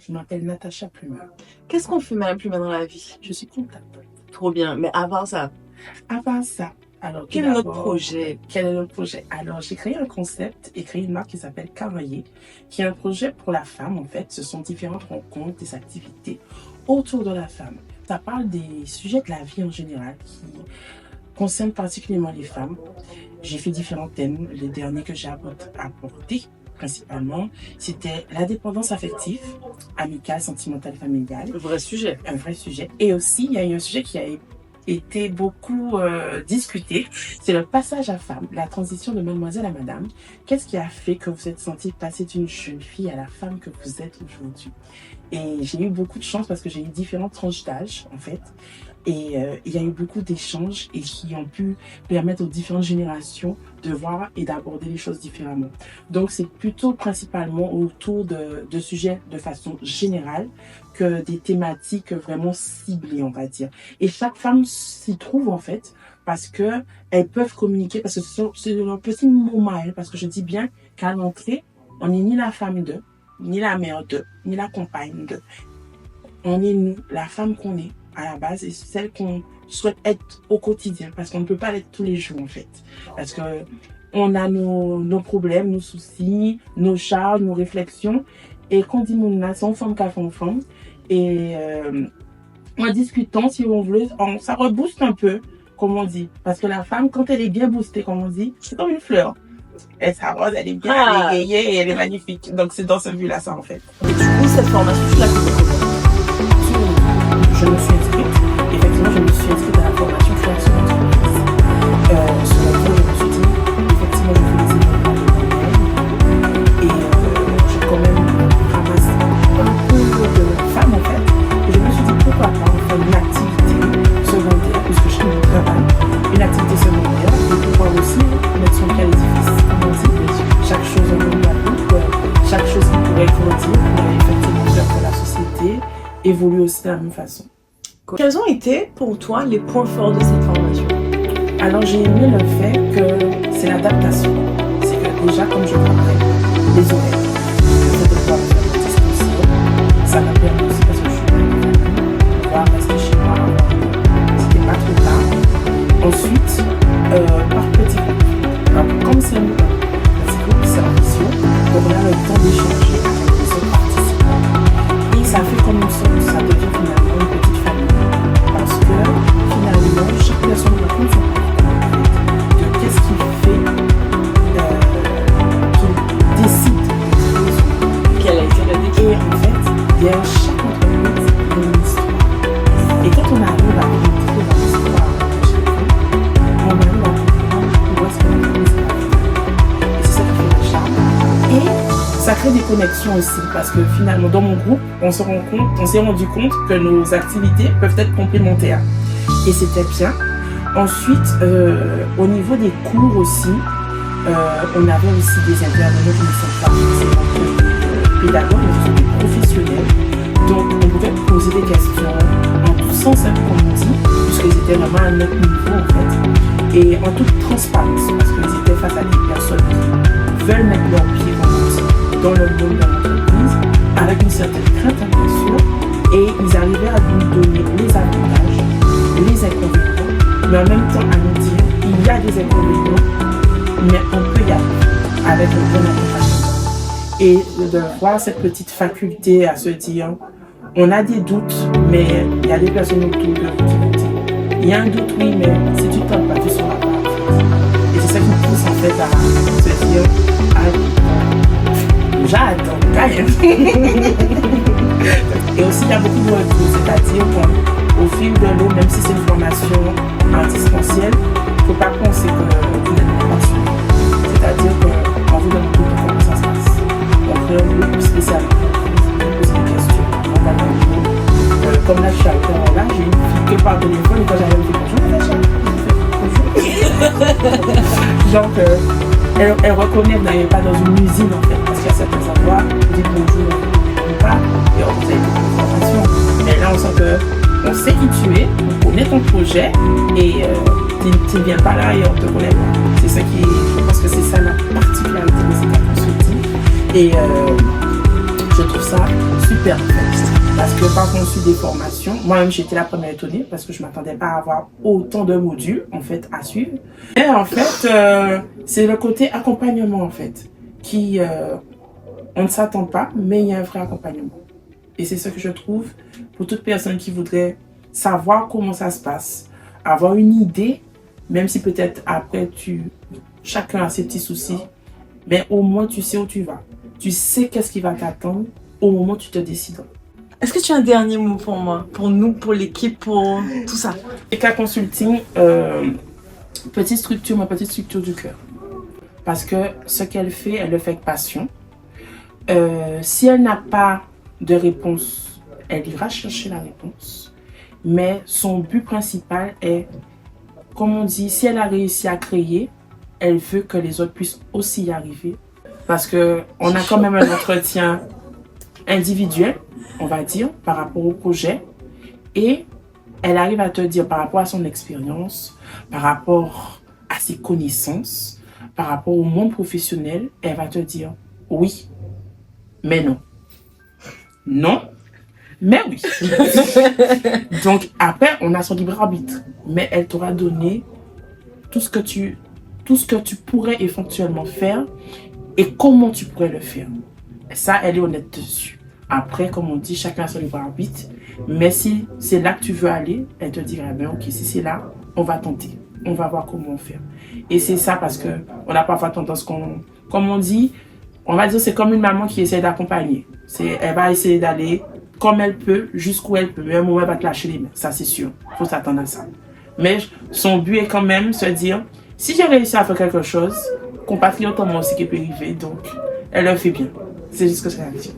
Je m'appelle Natacha Plumet. Qu'est-ce qu'on fait, Madame Plumet, dans la vie? Je suis comptable. Trop bien. Mais avant ça, Avant ça, alors quel est notre projet? Quel est notre projet? Alors, j'ai créé un concept et créé une marque qui s'appelle Cavailler, qui est un projet pour la femme, en fait. Ce sont différentes rencontres, des activités autour de la femme. Ça parle des sujets de la vie en général qui concernent particulièrement les femmes. J'ai fait différents thèmes. Les derniers que j'ai apportés, principalement, c'était la dépendance affective, amicale, sentimentale, familiale. Le vrai sujet. Un vrai sujet. Et aussi, il y a eu un sujet qui a été beaucoup discuté, c'est le passage à femme, la transition de mademoiselle à madame. Qu'est-ce qui a fait que vous êtes sentie passer d'une jeune fille à la femme que vous êtes aujourd'hui? Et j'ai eu beaucoup de chance parce que j'ai eu différentes tranches d'âge, en fait. Et il y a eu beaucoup d'échanges et qui ont pu permettre aux différentes générations de voir et d'aborder les choses différemment. Donc, c'est plutôt principalement autour de sujets de façon générale que des thématiques vraiment ciblées, on va dire. Et chaque femme s'y trouve, en fait, parce que elles peuvent communiquer, parce que c'est un petit moment, parce que je dis bien qu'à l'entrée, on n'est ni la femme d'eux, ni la mère d'eux, ni la compagne d'eux. On est nous, la femme qu'on est à la base et celle qu'on souhaite être au quotidien, parce qu'on ne peut pas l'être tous les jours, en fait. Parce que on a nos problèmes, nos soucis, nos charges, nos réflexions. Et quand on dit mon c'est en femme qu'à femme. Et en discutant, si on veut, ça rebooste un peu, comme on dit. Parce que la femme, quand elle est bien boostée, comme on dit, c'est comme une fleur. Elle s'arrose, elle est bien égayée et elle est magnifique. Donc c'est dans ce but-là, ça, en fait. Et du coup, cette formation, tu l'as fait comment? Je me suis inscrite. Effectivement, je me suis inscrite à la formation création d'entreprise. Sur laquelle je me suis dit, effectivement, je fais des événements de moi-même. Et j'ai quand même ramassé un peu de femmes, en fait. Et je me suis dit, pourquoi pas faire une activité secondaire, puisque je suis mon travail, une activité secondaire, et pouvoir aussi mettre son pied à l'édifice. Comme on dit, chaque chose en donne la coupe, chaque chose qui pourrait grandir, pourrait effectivement faire que la société évolue aussi de la même façon. Quels ont été pour toi les points forts de cette formation? Alors j'ai aimé le fait que c'est l'adaptation. C'est que déjà comme je travaille les horaires, le fait de pouvoir faire des distanciels, ça m'a permis aussi parce que je suis de pouvoir rester chez moi avant, c'était pas trop tard. Ensuite, par petits groupes. Alors comme c'est un petit groupe, c'est ambitieux, donc on a le temps d'échanger avec les autres participants. Et ça fait comme une sorte, ça devient finalement une petite famille. Parce que finalement, chaque personne raconte son parcours de qu'est-ce qu'il fait, qu'il décide de créer son. Quelle a été la déclic? Et en fait, derrière chaque entreprise, il y a une histoire. Et quand on arrive à rentrer dans l'histoire de chacun, on arrive à comprendre où est-ce que l'entreprise va faire. Et c'est ça qui fait le charme. Et ça crée des connexions aussi, parce que finalement, dans mon groupe, on s'est rendu compte que nos activités peuvent être complémentaires. Et c'était bien. Ensuite, au niveau des cours aussi, on avait aussi des intervenants qui ne sont pas forcément des pédagogues, mais qui sont des professionnels. Donc, on pouvait poser des questions en tout sens, comme on dit, puisqu'ils étaient vraiment à notre niveau, en fait. Et en toute transparence, parce qu'ils étaient face à des personnes qui veulent mettre leurs pieds, comme on dit, dans le monde de l'entreprise, avec une certaine crainte, bien sûr, et ils arrivaient à nous donner les avantages, les inconvénients, mais en même temps à nous dire il y a des inconvénients, mais on peut y aller avec un bon accompagnement. Et de voir cette petite faculté à se dire on a des doutes, mais il y a des personnes autour de vous qui vous disent il y a un doute, oui, mais si tu ne t'en pas, tu seras pas. Et c'est ça qui me pousse en fait à se dire j'adore, quand même. Et aussi, il y a beaucoup de retours, c'est-à-dire qu'au fil de l'eau, même si c'est une formation en distanciel, il ne faut pas penser que vous n'êtes pas passionné. C'est-à-dire qu'on vous donne un peu de comment ça se passe. On crée un groupe spécial, on pose des questions, on va dans le groupe. Comme là, je suis à là, j'ai une fille qui parle au téléphone, et quand j'arrive, je dis bonjour, Natacha. Donc, elle reconnaît que vous n'êtes pas dans une usine, en fait, parce qu'il y a certains endroits, vous dites bonjour, on part, et on vous avez beaucoup d'informations. Mais là, on sent qu'on sait qui tu es, on connaît ton projet, et tu ne viens pas là et on te connaît pas. C'est ça je pense que c'est ça la particularité de cette consulting. Et je trouve ça super en fait. Parce que quand on suit des formations, moi-même j'étais la première étonnée parce que je m'attendais pas à avoir autant de modules en fait à suivre. Et en fait, c'est le côté accompagnement en fait qui on ne s'attend pas, mais il y a un vrai accompagnement. Et c'est ce que je trouve pour toute personne qui voudrait savoir comment ça se passe, avoir une idée, même si peut-être après chacun a ses petits soucis, mais au moins tu sais où tu vas. Tu sais qu'est-ce qui va t'attendre au moment où tu te décides. Est-ce que tu as un dernier mot pour moi, pour nous, pour l'équipe, pour tout ça? EK Consulting, petite structure, ma petite structure du cœur. Parce que ce qu'elle fait, elle le fait avec passion. Si elle n'a pas de réponse, elle ira chercher la réponse. Mais son but principal est, comme on dit, si elle a réussi à créer, elle veut que les autres puissent aussi y arriver. Parce que on a quand même un entretien individuel, on va dire, par rapport au projet. Et elle arrive à te dire par rapport à son expérience, par rapport à ses connaissances, par rapport au monde professionnel, elle va te dire oui, mais non. Non, mais oui. Donc après, on a son libre arbitre. Mais elle t'aura donné tout ce que tu pourrais éventuellement faire et comment tu pourrais le faire. Et ça, elle est honnête dessus. Après, comme on dit, chacun a son libre arbitre. Mais si c'est là que tu veux aller, elle te dira, ben ok, si c'est là, on va tenter. On va voir comment on fait. Et c'est ça parce que on a parfois tendance comme on dit, on va dire c'est comme une maman qui essaie d'accompagner. Elle va essayer d'aller comme elle peut, jusqu'où elle peut. Mais à un moment, elle va te lâcher les mains. Ça, c'est sûr. Il faut s'attendre à ça. Mais son but est quand même se dire, si j'ai réussi à faire quelque chose, compatriote moi aussi qui peut arriver. Donc, elle le fait bien. C'est juste ce que ça veut dire.